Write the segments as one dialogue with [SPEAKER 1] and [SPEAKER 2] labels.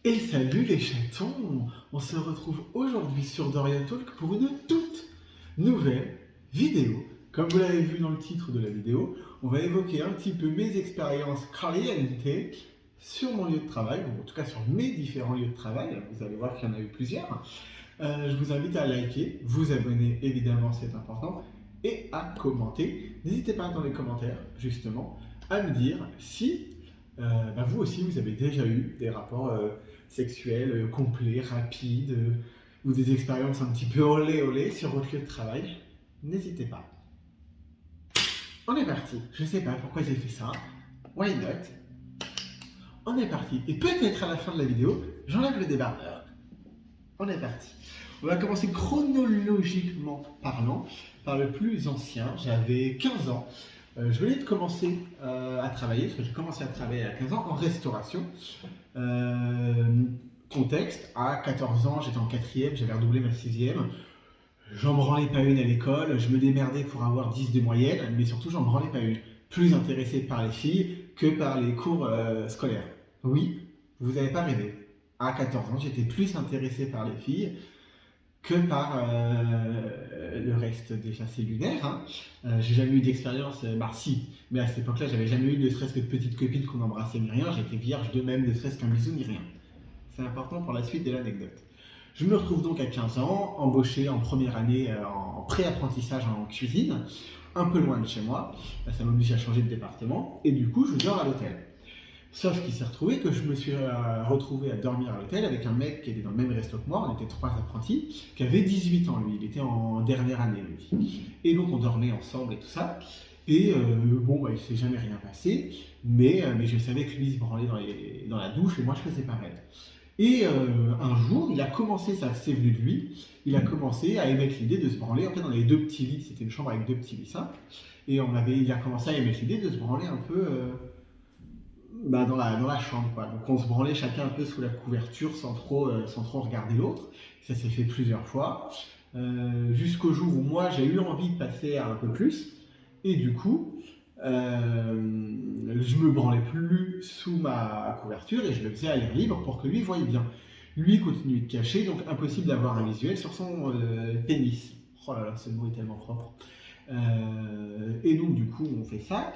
[SPEAKER 1] Et salut les chatons! On se retrouve aujourd'hui sur Dorian Talk pour une toute nouvelle vidéo. Comme vous l'avez vu dans le titre de la vidéo, on va évoquer un petit peu mes expériences caliente sur mon lieu de travail, ou en tout cas sur mes différents lieux de travail. Vous allez voir qu'il y en a eu plusieurs. Je vous invite à liker, vous abonner évidemment, c'est important, et à commenter. N'hésitez pas dans les commentaires, justement, à me dire si vous aussi vous avez déjà eu des rapports sexuels complets, rapides, ou des expériences un petit peu olé olé sur votre lieu de travail. N'hésitez pas. On est parti. Je sais pas pourquoi j'ai fait ça. Why not? On est parti. Et peut-être à la fin de la vidéo, j'enlève le débardeur. On est parti. On va commencer chronologiquement parlant par le plus ancien. J'avais 15 ans. Je venais de commencer à travailler, parce que j'ai commencé à travailler à 15 ans en restauration. Contexte, à 14 ans, j'étais en 4e, j'avais redoublé ma 6e. J'en branlais pas une à l'école, je me démerdais pour avoir 10 de moyenne, mais surtout j'en branlais pas une. Plus intéressé par les filles que par les cours scolaires. Oui, vous n'avez pas rêvé. À 14 ans, j'étais plus intéressé par les filles que par le reste. Déjà c'est lunaire, hein. J'ai jamais eu d'expérience, si, mais à cette époque-là j'avais jamais eu ne serait-ce que de petites copines qu'on embrassait ni rien, j'étais vierge de même, ne serait-ce qu'un bisou ni rien. C'est important pour la suite de l'anecdote. Je me retrouve donc à 15 ans, embauché en première année en pré-apprentissage en cuisine, un peu loin de chez moi, ça m'oblige à changer de département, et du coup je dors à l'hôtel. Sauf qu'il s'est retrouvé que je me suis retrouvé à dormir à l'hôtel avec un mec qui était dans le même resto que moi, on était 3 apprentis, qui avait 18 ans lui, il était en dernière année lui. Et donc on dormait ensemble et tout ça, et il s'est jamais rien passé, mais je savais que lui il se branlait dans la douche et moi je faisais pareil. Et un jour, il a commencé, ça c'est venu de lui, il a commencé à émettre l'idée de se branler. En fait, on avait 2 petits lits, c'était une chambre avec 2 petits lits simples. Et il a commencé à émettre l'idée de se branler un peu dans la chambre, quoi. Donc on se branlait chacun un peu sous la couverture sans trop regarder l'autre. Ça s'est fait plusieurs fois. Jusqu'au jour où moi j'ai eu envie de passer à un peu plus. Et du coup, je me branlais plus sous ma couverture et je le faisais à l'air libre pour que lui voie bien. Lui continue de cacher, donc impossible d'avoir un visuel sur son pénis. Oh là là, ce mot est tellement propre. Et donc du coup, on fait ça.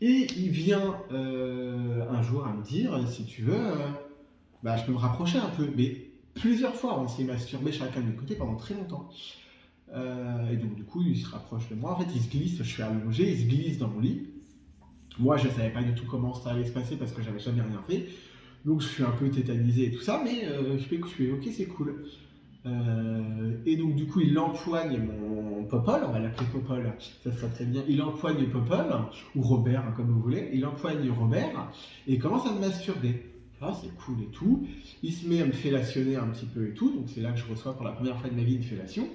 [SPEAKER 1] Et il vient un jour à me dire, si tu veux, je peux me rapprocher un peu. Mais plusieurs fois, on s'est masturbé chacun de notre côté pendant très longtemps. Et donc du coup, il se rapproche de moi. En fait, il se glisse, je suis allongé, il se glisse dans mon lit. Moi, je ne savais pas du tout comment ça allait se passer parce que j'avais jamais rien fait. Donc je suis un peu tétanisé et tout ça, mais je fais ok, c'est cool. Et donc du coup, il empoigne mon Popol, on va l'appeler Popol, ça sera très bien. Il empoigne Popol, ou Robert, hein, comme vous voulez. Il empoigne Robert et il commence à me masturber. Ah, c'est cool et tout. Il se met à me fellationner un petit peu et tout. Donc c'est là que je reçois pour la première fois de ma vie une fellation.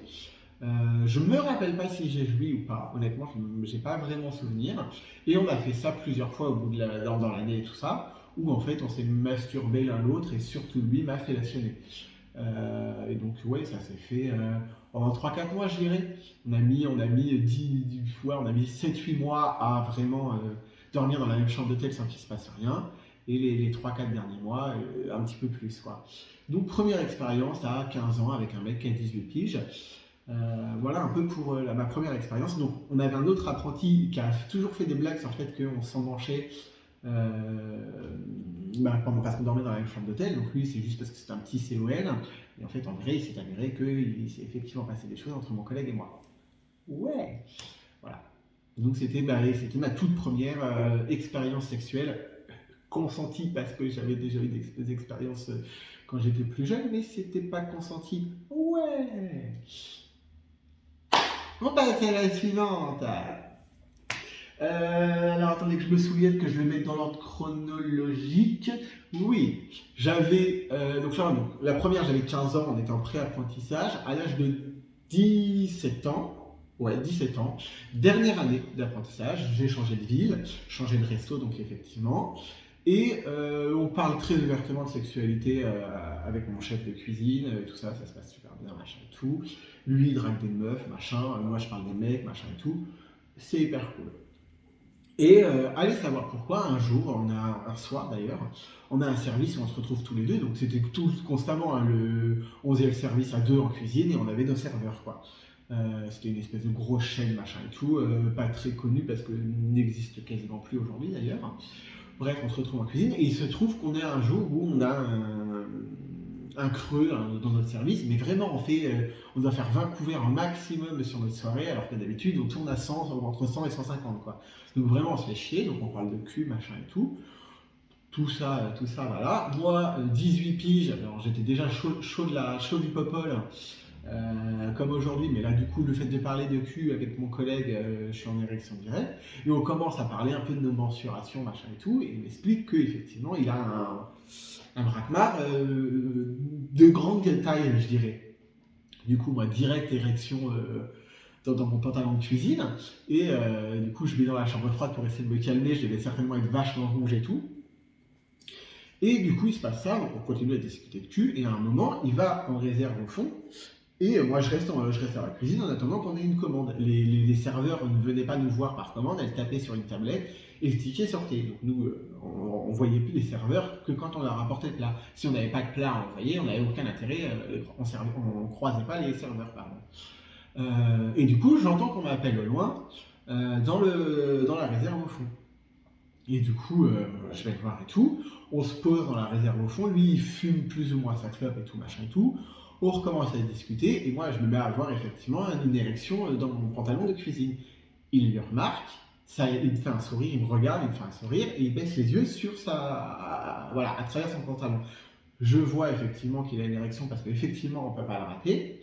[SPEAKER 1] Je me rappelle pas si j'ai joui ou pas. Honnêtement, je n'ai pas vraiment souvenir. Et on a fait ça plusieurs fois au bout dans l'année et tout ça, où en fait on s'est masturbé l'un l'autre et surtout lui m'a fellationné. Et donc, ouais, ça s'est fait en 3-4 mois, je dirais. On a mis 7-8 mois à vraiment dormir dans la même chambre d'hôtel sans qu'il se passe rien. Et les 3-4 derniers mois, un petit peu plus, quoi. Donc, première expérience à 15 ans avec un mec qui a 18 piges. Voilà un peu pour ma première expérience. Donc, on avait un autre apprenti qui a toujours fait des blagues sur le fait qu'on s'emmanchait parce qu'on dormait dans la même chambre d'hôtel. Donc lui, c'est juste parce que c'est un petit CON. Et en fait, en vrai, il s'est avéré qu'il s'est effectivement passé des choses entre mon collègue et moi. Ouais. Voilà. Donc c'était ma toute première expérience sexuelle consentie parce que j'avais déjà eu des expériences quand j'étais plus jeune, mais c'était pas consenti. Ouais. On passe à la suivante. Alors attendez que je me souvienne que je vais mettre dans l'ordre chronologique. Oui, j'avais. Donc la première, j'avais 15 ans, on était en pré-apprentissage. À l'âge de 17 ans, ouais, 17 ans, dernière année d'apprentissage, j'ai changé de ville, changé de resto, donc effectivement. Et on parle très ouvertement de sexualité avec mon chef de cuisine, tout ça, ça se passe super bien, machin et tout. Lui, il drague des meufs, machin, moi je parle des mecs, machin et tout. C'est hyper cool. Et allez savoir pourquoi, un jour, un soir d'ailleurs, on a un service où on se retrouve tous les deux, donc c'était tout constamment, hein, on faisait le service à deux en cuisine et on avait nos serveurs, quoi. C'était une espèce de grosse chaîne, machin et tout, pas très connue parce que n'existe quasiment plus aujourd'hui d'ailleurs. Bref, on se retrouve en cuisine et il se trouve qu'on est un jour où on a un creux, hein, dans notre service, mais vraiment on doit faire 20 couverts au maximum sur notre soirée, alors que d'habitude on tourne à 100, entre 100 et 150, quoi. Donc vraiment on se fait chier, donc on parle de cul, machin et tout. Tout ça, voilà. Moi, 18 piges, alors j'étais déjà chaud du popol, comme aujourd'hui, mais là du coup le fait de parler de cul avec mon collègue, je suis en érection directe, et on commence à parler un peu de nos mensurations, machin et tout, et il m'explique qu'effectivement il a un braquemar de grande taille, je dirais. Du coup, moi, direct érection dans mon pantalon de cuisine, et du coup je vais dans la chambre froide pour essayer de me calmer, je devais certainement être vachement rouge et tout. Et du coup, il se passe ça, donc on continue à discuter de cul, et à un moment, il va en réserve au fond, et moi, je reste à la cuisine en attendant qu'on ait une commande. Les serveurs ne venaient pas nous voir par commande, elles tapaient sur une tablette et le ticket sortait. Donc nous, on ne voyait plus les serveurs que quand on leur apportait le plat. Si on n'avait pas de plat à envoyer, on n'avait aucun intérêt, on ne croisait pas les serveurs, pardon. Et du coup, j'entends qu'on m'appelle au loin, dans la réserve au fond. Et du coup, je vais le voir et tout. On se pose dans la réserve au fond. Lui, il fume plus ou moins sa clope et tout, machin et tout. On recommence à discuter. Et moi, je me mets à avoir effectivement une érection dans mon pantalon de cuisine. Il le remarque. Ça, il me fait un sourire. Il me regarde, il me fait un sourire. Et il baisse les yeux sur voilà, à travers son pantalon. Je vois effectivement qu'il a une érection parce qu'effectivement, on ne peut pas le rater.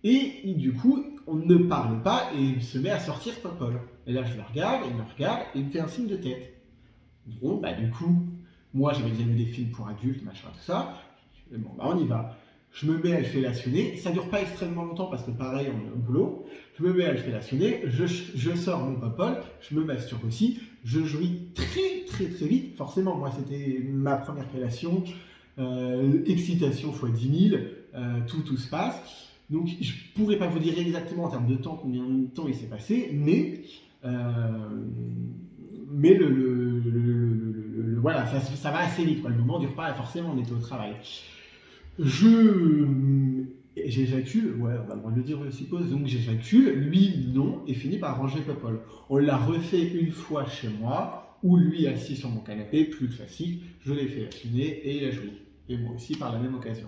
[SPEAKER 1] Et du coup, on ne parle pas et il se met à sortir Popol. Et là, je le regarde, il me regarde et il me fait un signe de tête. Bon, bah du coup, moi j'avais déjà vu des films pour adultes, machin, tout ça. Bon, bah on y va. Je me mets à le fellationner. Ça dure pas extrêmement longtemps parce que pareil, on est au boulot. Je me mets à le fellationner. Je sors mon popol. Je me masturbe aussi. Je jouis très très très vite. Forcément, moi c'était ma première fellation. Excitation x 10 000. Tout se passe. Donc je pourrais pas vous dire exactement en termes de temps combien de temps il s'est passé, mais voilà, ça va assez vite, quoi. Le moment dure pas, forcément on était au travail. J'éjacule, ouais, on va le droit de le dire, je suppose, donc j'éjacule, lui non, et finit par ranger Popol. On l'a refait une fois chez moi, où lui assis sur mon canapé, plus classique, je l'ai fait affiner et il a joui. Et moi aussi par la même occasion.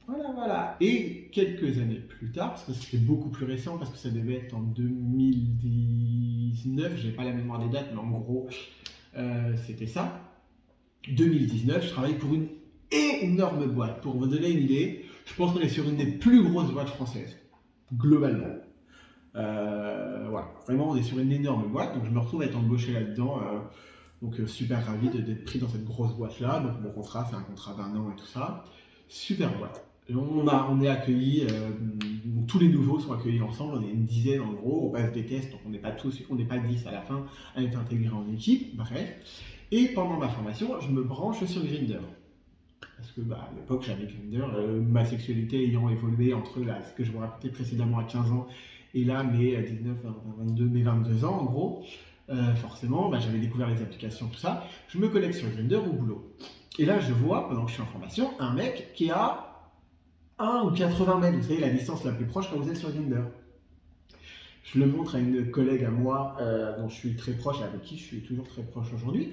[SPEAKER 1] Voilà. Et quelques années plus tard, parce que c'était beaucoup plus récent, parce que ça devait être en 2019, j'ai pas la mémoire des dates, mais en gros, c'était ça. 2019, je travaille pour une énorme boîte. Pour vous donner une idée, je pense qu'on est sur une des plus grosses boîtes françaises, globalement. Voilà, vraiment, on est sur une énorme boîte, donc je me retrouve à être embauché là-dedans. Donc super ravi d'être pris dans cette grosse boîte-là. Donc mon contrat, c'est un contrat d'1 an et tout ça. Super boîte. Et on est accueillis, tous les nouveaux sont accueillis ensemble, on est une dizaine en gros, on passe des tests, donc on n'est pas 10 à la fin à être intégrés en équipe, bref. Et pendant ma formation, je me branche sur Grindr. Parce que à l'époque j'avais Grindr, ma sexualité ayant évolué entre ce que je vous racontais précédemment à 15 ans et là mes 19, 22, mes 22 ans en gros. Forcément, j'avais découvert les applications, tout ça. Je me connecte sur Grindr au boulot. Et là, je vois, pendant que je suis en formation, un mec qui est à 1 ou 80 mètres. Vous savez, la distance la plus proche quand vous êtes sur Grindr. Je le montre à une collègue à moi, dont je suis très proche et avec qui je suis toujours très proche aujourd'hui.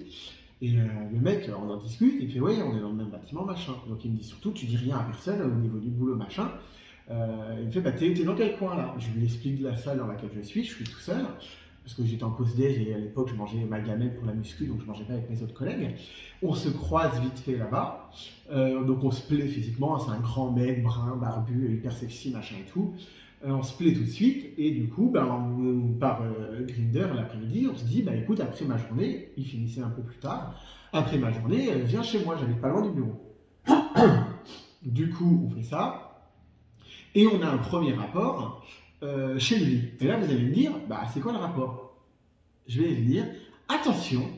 [SPEAKER 1] Et le mec, on en discute, il fait « Oui, on est dans le même bâtiment, machin ». Donc il me dit surtout « Tu dis rien à personne au niveau du boulot, machin ». Il me fait « T'es dans quel coin là ?» Je lui explique la salle dans laquelle je suis tout seul. Parce que j'étais en pause-déj et à l'époque je mangeais ma gamelle pour la muscu, donc je mangeais pas avec mes autres collègues. On se croise vite fait là-bas, donc on se plaît physiquement, c'est un grand mec, brun, barbu, hyper sexy, machin et tout. On se plaît tout de suite, et du coup, par Grindr l'après-midi, on se dit, écoute, après ma journée, il finissait un peu plus tard, après ma journée, viens chez moi, j'habite pas loin du bureau. Du coup, on fait ça, et on a un premier rapport chez lui. Et là, vous allez me dire, c'est quoi le rapport? Je vais vous dire, attention,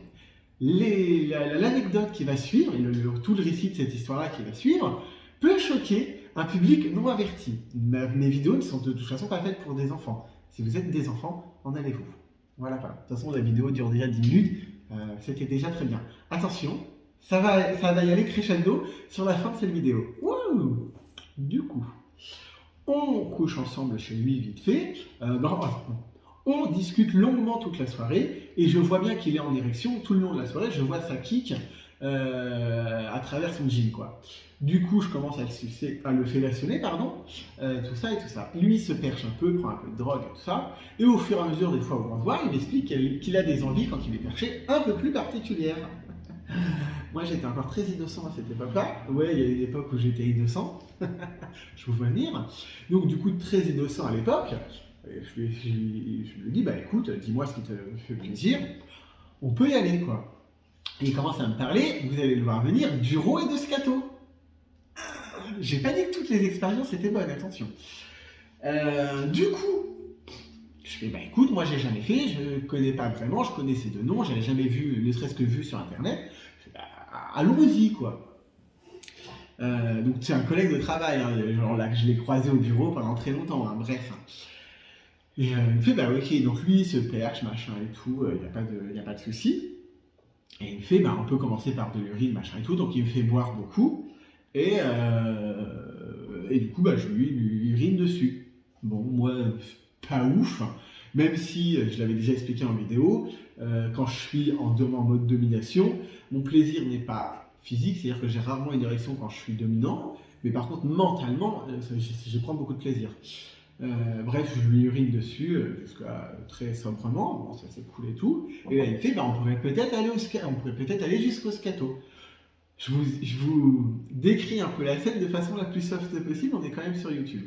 [SPEAKER 1] l'anecdote qui va suivre, et tout le récit de cette histoire-là qui va suivre, peut choquer un public non averti. Mes vidéos ne sont de toute façon pas faites pour des enfants. Si vous êtes des enfants, en allez-vous. Voilà, voilà. De toute façon, la vidéo dure déjà 10 minutes. C'était déjà très bien. Attention, ça va y aller crescendo sur la fin de cette vidéo. Wouh! Du coup, on couche ensemble chez lui vite fait. Non, on discute longuement toute la soirée et je vois bien qu'il est en érection tout le long de la soirée. Je vois sa kick à travers son jean, quoi. Du coup, je commence à le fellationner, pardon, tout ça et tout ça. Lui se perche un peu, prend un peu de drogue et tout ça. Et au fur et à mesure des fois où on se voit, il m'explique qu'il a des envies quand il est perché un peu plus particulières. Moi, j'étais encore très innocent à cette époque-là. Ouais, il y a une époque où j'étais innocent. Je vous vois venir. Donc, du coup, très innocent à l'époque. Je lui dis, bah écoute, dis-moi ce qui te fait plaisir. On peut y aller, quoi. Et il commence à me parler, vous allez le voir venir, d'Uro et de Scato. J'ai pas dit que toutes les expériences étaient bonnes, attention. Du coup, je fais, bah écoute, moi j'ai jamais fait, je connais pas vraiment, je connais ces deux noms, j'avais jamais vu, ne serait-ce que vu sur internet. Je fais, bah, allons-y, quoi. Donc c'est un collègue de travail, hein, genre là, je l'ai croisé au bureau pendant très longtemps, hein, bref. Et il me fait, bah ok, donc lui il se perche, machin et tout, il n'y a pas de souci. Et il me fait, bah on peut commencer par de l'urine, machin et tout, donc il me fait boire beaucoup. Et du coup, bah, je lui urine dessus. Bon, moi, pas ouf, même si je l'avais déjà expliqué en vidéo, quand je suis en mode domination, mon plaisir n'est pas physique, c'est-à-dire que j'ai rarement une érection quand je suis dominant, mais par contre, mentalement, je prends beaucoup de plaisir. Bref, je lui urine dessus, jusqu'à très sobrement, bon, ça s'est cool et tout. Et là, il me fait, bah, on pourrait peut-être aller jusqu'au scato. Je vous décris un peu la scène de façon la plus soft possible, on est quand même sur YouTube.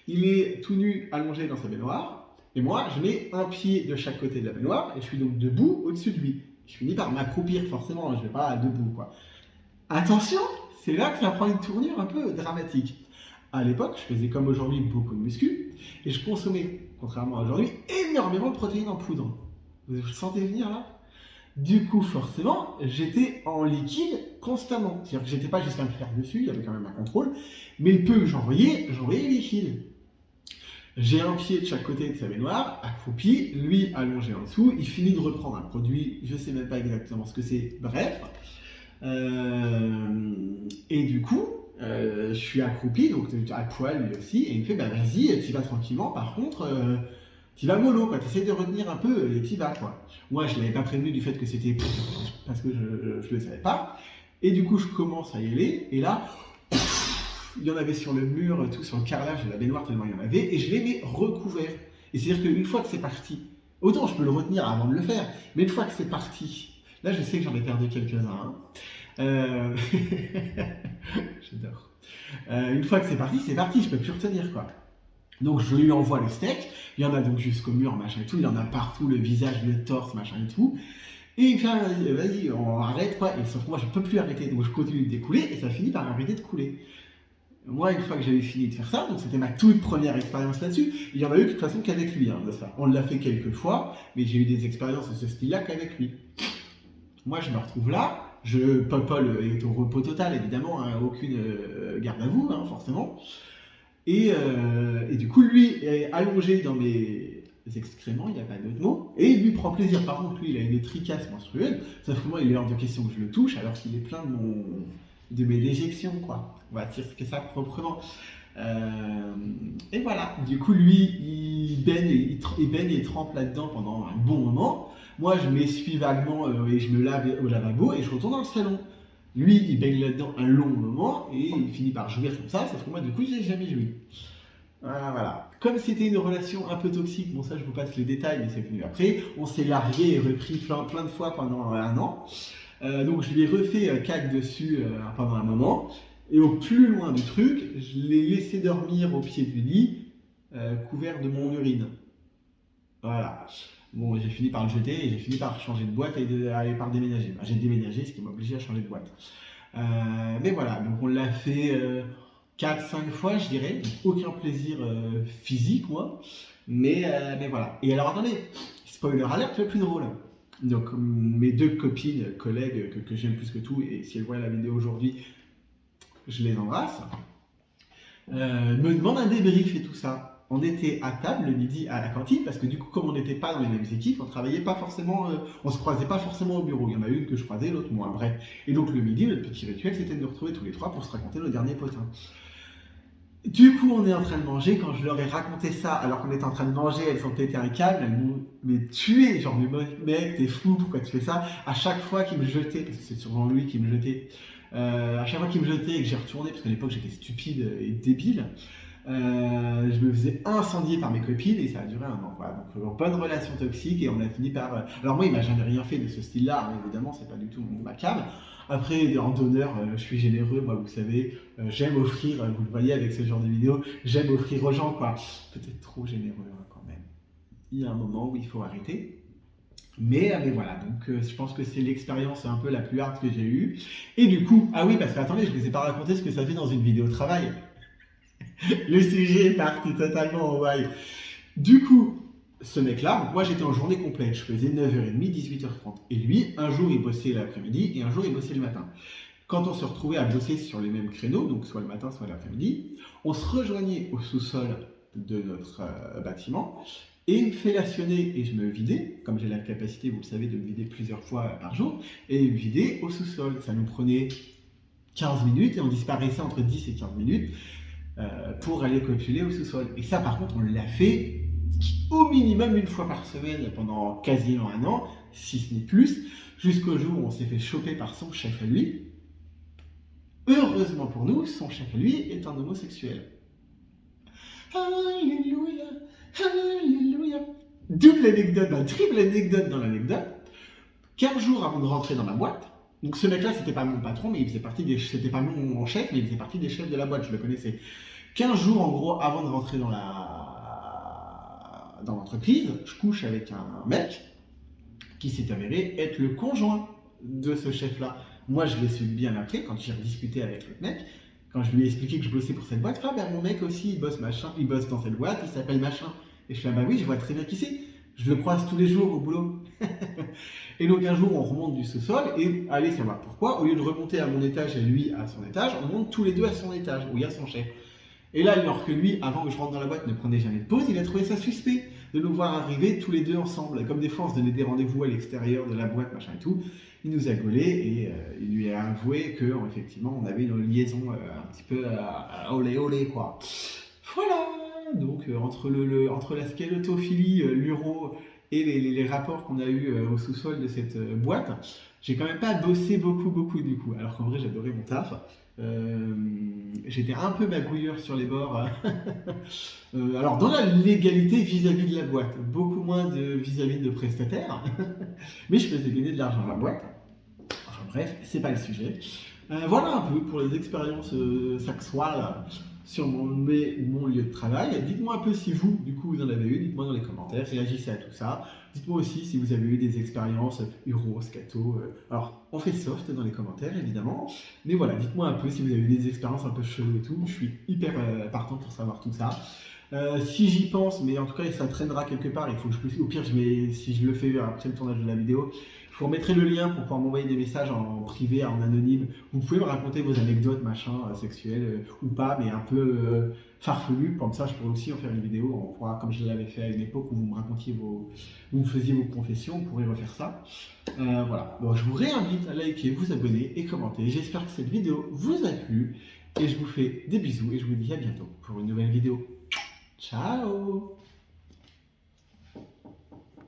[SPEAKER 1] Il est tout nu, allongé dans sa baignoire, et moi, je mets un pied de chaque côté de la baignoire, et je suis donc debout au-dessus de lui. Je finis par m'accroupir, forcément, je ne vais pas debout, quoi. Attention, c'est là que ça prend une tournure un peu dramatique. À l'époque, je faisais comme aujourd'hui beaucoup de muscu, et je consommais, contrairement à aujourd'hui, énormément de protéines en poudre. Vous le sentez venir là? Du coup, forcément, j'étais en liquide constamment. C'est-à-dire que j'étais pas jusqu'à me faire dessus, il y avait quand même un contrôle, mais le peu que j'envoyais liquide. J'ai un pied de chaque côté de sa baignoire, accroupi, lui allongé en dessous, il finit de reprendre un produit, je sais même pas exactement ce que c'est, bref. Et du coup, je suis accroupi, donc à poil lui aussi, et il me fait, bah vas-y, tu vas tranquillement, par contre, tu vas mollo, quoi, tu essaies de retenir un peu et tu vas, quoi. Moi, je ne l'avais pas prévenu du fait que c'était parce que je ne le savais pas. Et du coup, je commence à y aller, et là, il y en avait sur le mur, tout sur le carrelage de la baignoire, tellement il y en avait, et je les mets recouverts. Et c'est-à-dire qu'une fois que c'est parti, autant je peux le retenir avant de le faire, mais une fois que c'est parti, là, je sais que j'en ai perdu quelques-uns. Hein. J'adore. Une fois que c'est parti, je peux plus retenir, quoi. Donc je lui envoie le steak, il y en a donc jusqu'au mur, machin et tout, il y en a partout, le visage, le torse, machin et tout. Et il me fait, vas-y, on arrête, quoi. Et sauf que moi, je peux plus arrêter, donc je continue de découler, et ça finit par arrêter de couler. Moi, une fois que j'avais fini de faire ça, donc c'était ma toute première expérience là-dessus, il y en a eu de toute façon qu'avec lui, hein, de ça. On l'a fait quelques fois, mais j'ai eu des expériences de ce style-là qu'avec lui. Moi, je me retrouve là, Paul est au repos total, évidemment, hein, aucune garde à vous, hein, forcément. Et du coup, lui est allongé dans mes excréments, il n'y a pas d'autre mot, et il lui prend plaisir. Par contre, lui, il a une tricasse menstruelle, sauf que moi, il est hors de question que je le touche, alors qu'il est plein de mes déjections, quoi. On va dire que ça proprement. Et voilà, du coup, lui, il baigne et trempe là-dedans pendant un bon moment. Moi, je m'essuie vaguement et je me lave au lavabo et je retourne dans le salon. Lui, il baigne là-dedans un long moment et il finit par jouir comme ça, sauf que moi, du coup, j'ai jamais joui. Voilà. Comme c'était une relation un peu toxique, bon, ça, je vous passe les détails, mais c'est venu après. On s'est largué et repris plein de fois pendant un an. Donc, je lui ai refait cac dessus pendant un moment. Et au plus loin du truc, je l'ai laissé dormir au pied du lit, couvert de mon urine. Voilà. Bon, j'ai fini par le jeter et j'ai fini par changer de boîte et par déménager. J'ai déménagé, ce qui m'a obligé à changer de boîte. Mais voilà, donc on l'a fait 4-5 fois, je dirais. Donc, aucun plaisir physique, moi. Mais voilà. Et alors, attendez, spoiler alert, le plus drôle. Donc, mes deux copines, collègues que j'aime plus que tout, et si elles voient la vidéo aujourd'hui, je les embrasse, me demandent un débrief et tout ça. on était à table le midi à la cantine, parce que du coup, comme on n'était pas dans les mêmes équipes, on travaillait pas forcément, on se croisait pas forcément au bureau. Il y en a une que je croisais, l'autre moins, bref. Et donc le midi, notre petit rituel, c'était de nous retrouver tous les trois pour se raconter nos derniers potins. Du coup, on est en train de manger. Quand je leur ai raconté ça, alors qu'on était en train de manger, elles ont pété un câble, elles m'ont tué. Genre, mais mec, t'es fou, pourquoi tu fais ça? À chaque fois qu'il me jetait, parce que c'est souvent lui qui me jetait, à chaque fois qu'il me jetait et que j'ai retourné, parce qu'à l'époque j'étais stupide et débile, je me faisais incendier par mes copines et ça a duré un an. Voilà. Donc, bonne relation toxique et on a fini par. Alors, moi, il m'a jamais rien fait de ce style-là, hein, évidemment, c'est pas du tout ma cam. Après, en donneur, je suis généreux, moi, vous savez, j'aime offrir, vous le voyez avec ce genre de vidéo, j'aime offrir aux gens, quoi. Peut-être trop généreux, hein, quand même. Il y a un moment où il faut arrêter. Mais voilà, donc je pense que c'est l'expérience un peu la plus hard que j'ai eue. Et du coup, ah oui, parce que attendez, je ne vous ai pas raconté ce que ça fait dans une vidéo de travail. Le sujet est parti totalement en vaille. Du coup, ce mec-là, moi j'étais en journée complète, je faisais 9h30, 18h30. Et lui, un jour il bossait l'après-midi et un jour il bossait le matin. Quand on se retrouvait à bosser sur les mêmes créneaux, donc soit le matin, soit l'après-midi, on se rejoignait au sous-sol de notre bâtiment et il me fellationnait et je me vidais, comme j'ai la capacité, vous le savez, de me vider plusieurs fois par jour, et me vider au sous-sol. Ça nous prenait 15 minutes et on disparaissait entre 10 et 15 minutes pour aller copuler au sous-sol. Et ça, par contre, on l'a fait au minimum une fois par semaine pendant quasiment un an, si ce n'est plus, jusqu'au jour où on s'est fait choper par son chef à lui. Heureusement pour nous, son chef à lui est un homosexuel. Alléluia, alléluia. Double anecdote, triple anecdote dans l'anecdote. 15 jours avant de rentrer dans la boîte, donc ce mec-là, c'était pas mon patron, mais il faisait partie des... C'était pas mon chef, mais il faisait partie des chefs de la boîte, je le connaissais. 15 jours, en gros, avant de rentrer dans l'entreprise, je couche avec un mec qui s'est avéré être le conjoint de ce chef-là. Moi, je l'ai su bien après, quand j'ai rediscuté avec le mec, quand je lui ai expliqué que je bossais pour cette boîte. Ah ben mon mec aussi, il bosse machin, il bosse dans cette boîte, il s'appelle machin. Et je fais, ah bah oui, je vois très bien qui c'est. Je le croise tous les jours au boulot. Et donc un jour, on remonte du sous-sol et allez savoir pourquoi, au lieu de remonter à mon étage et lui à son étage, on monte tous les deux à son étage, où il y a son chef. Et là, alors que lui, avant que je rentre dans la boîte, ne prenait jamais de pause, il a trouvé ça suspect de nous voir arriver tous les deux ensemble. Et comme des fois, on se donnait des rendez-vous à l'extérieur de la boîte, machin et tout, il nous a gaulé et il lui a avoué qu'effectivement, on avait une liaison un petit peu olé olé, quoi. Voilà. Donc, entre la skéletophilie, l'uro et les rapports qu'on a eus au sous-sol de cette boîte, j'ai quand même pas bossé beaucoup du coup. Alors qu'en vrai, j'adorais mon taf. J'étais un peu magouilleur sur les bords. Alors, dans la légalité vis-à-vis de la boîte, beaucoup moins vis-à-vis de prestataires, mais je faisais gagner de l'argent à la boîte. Enfin bref, c'est pas le sujet. Voilà un peu pour les expériences sexuelles sur mon lieu de travail. Dites-moi un peu si vous, du coup, vous en avez eu. Dites-moi dans les commentaires, réagissez à tout ça. Dites-moi aussi si vous avez eu des expériences Uro, Scato. Alors, on fait soft dans les commentaires, évidemment. Mais voilà, dites-moi un peu si vous avez eu des expériences un peu cheloues et tout. Je suis hyper partant pour savoir tout ça. Si j'y pense, mais en tout cas, ça traînera quelque part. Il faut que au pire, si je le fais après le tournage de la vidéo, je vous remettrai le lien pour pouvoir m'envoyer des messages en privé, en anonyme. Vous pouvez me raconter vos anecdotes, machin, sexuelles ou pas, mais un peu farfelues. Comme ça, je pourrais aussi en faire une vidéo. On pourra, comme je l'avais fait à une époque où vous me racontiez vous me faisiez vos confessions, on pourrait refaire ça. Voilà. Bon, je vous réinvite à liker, vous abonner et commenter. J'espère que cette vidéo vous a plu. Et je vous fais des bisous et je vous dis à bientôt pour une nouvelle vidéo. Ciao!